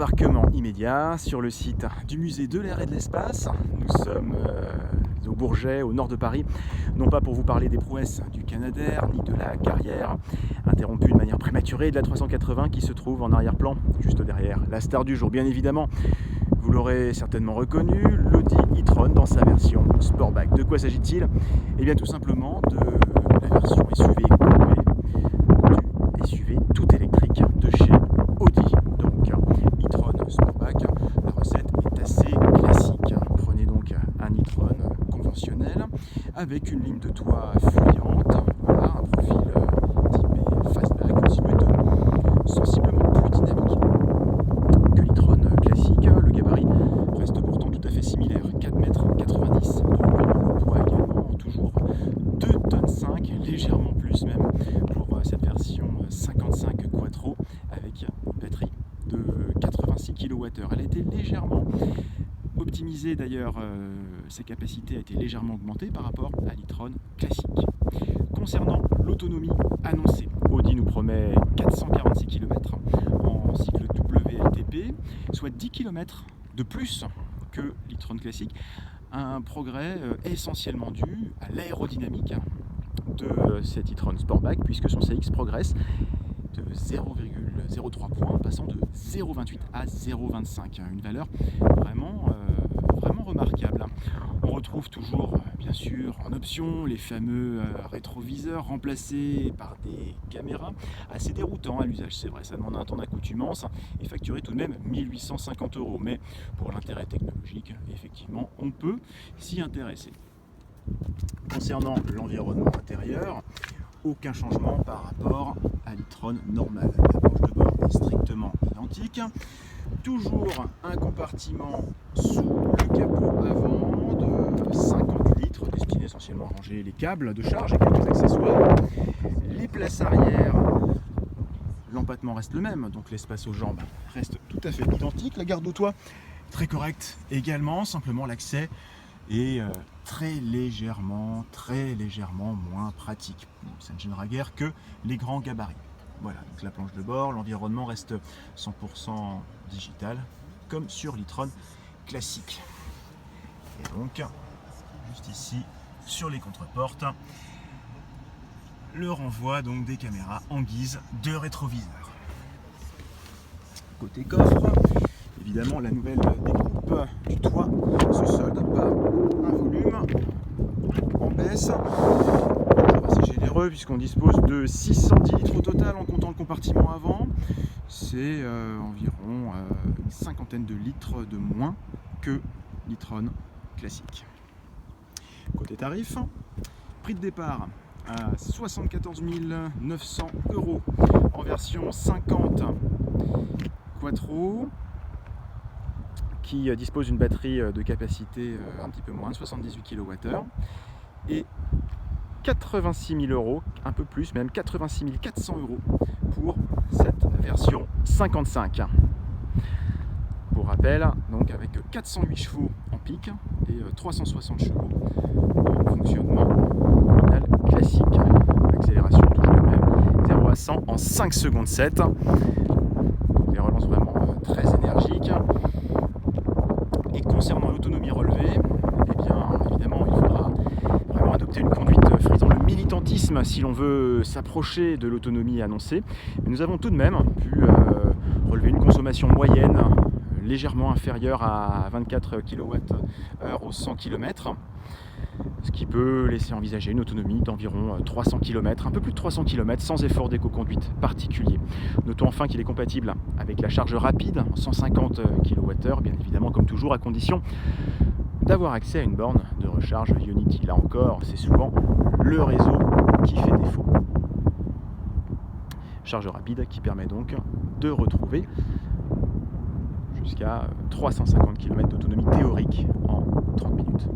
embarquement immédiat sur le site du musée de l'air et de l'espace. Nous sommes au Bourget, au nord de Paris, non pas pour vous parler des prouesses du Canadair, ni de la carrière interrompue de manière prématurée de la 380 qui se trouve en arrière-plan, juste derrière la star du jour, bien évidemment. Vous l'aurez certainement reconnu, l'Audi e-tron dans sa version Sportback. De quoi s'agit-il? Eh bien tout simplement de la version SUV coupé, du SUV tout électrique de chez Audi. Donc e-tron Sportback, la recette est assez classique. Prenez donc un e-tron conventionnel avec une ligne de toit fuyante, voilà, un profil typé fastback, une silhouette sensiblement plus dynamique que l'e-tron classique. Le gabarit reste pourtant tout à fait similaire, 4,90 m de long, le poids également toujours 2,5 tonnes, légèrement plus même pour cette version 55 Quattro avec une batterie de 86 kWh. Elle a été légèrement optimisée d'ailleurs, ses capacités ont été légèrement augmentées par rapport à l'e-tron classique. Concernant l'autonomie annoncée, Audi nous promet 446 km en cycle WLTP, soit 10 km de plus que l'e-tron classique. Un progrès essentiellement dû à l'aérodynamique de cet e-tron Sportback, puisque son CX progresse de 0,03 points, passant de 0,28 à 0,25. Une valeur vraiment remarquable. On retrouve toujours, bien sûr, en option, les fameux rétroviseurs remplacés par des caméras, assez déroutants à l'usage, c'est vrai, ça demande un temps d'accoutumance et facturé tout de même 1850 €. Mais pour l'intérêt technologique, effectivement, on peut s'y intéresser. Concernant l'environnement intérieur, aucun changement par rapport à l'e-tron normal. La planche de bord est strictement identique. Toujours un compartiment sous le capot avant de 50 litres, destiné essentiellement à ranger les câbles de charge et quelques accessoires. Les places arrière, l'empattement reste le même, donc l'espace aux jambes reste tout à fait identique. La garde au toit, très correcte également, simplement l'accès est très légèrement moins pratique. Ça ne gênera guère que les grands gabarits. Voilà, donc la planche de bord, l'environnement reste 100% digital, comme sur l'e-tron classique. Et donc, juste ici, sur les contreportes, le renvoi donc des caméras en guise de rétroviseur. Côté coffre, évidemment, la nouvelle découpe du toit se solde par un volume en baisse. C'est généreux puisqu'on dispose de 610 litres au total en comptant le compartiment avant. C'est environ une cinquantaine de litres de moins que l'e-tron classique. Côté tarif, prix de départ à 74 900 € en version 50 Quattro, qui dispose d'une batterie de capacité un petit peu moins, 78 kWh, et 86 000 €, un peu plus, même 86 400 € pour cette version 55. Pour rappel, donc avec 408 chevaux en pic et 360 chevaux en fonctionnement nominal classique. Accélération toujours la même, 0 à 100 en 5 secondes 7. Des relances vraiment très énergiques. Et concernant l'autonomie relevée, eh bien évidemment il faudra vraiment adopter une conduite frisant le militantisme si l'on veut s'approcher de l'autonomie annoncée. Mais nous avons tout de même pu relever une consommation moyenne légèrement inférieure à 24 kWh au 100 km, ce qui peut laisser envisager une autonomie d'environ 300 km, un peu plus de 300 km sans effort d'éco-conduite particulier. Notons enfin qu'il est compatible avec la charge rapide, 150 kWh, bien évidemment comme toujours, à condition d'avoir accès à une borne de recharge Ionity. Là encore, c'est souvent le réseau qui fait défaut. Charge rapide qui permet donc de retrouver jusqu'à 350 km d'autonomie théorique en 30 minutes.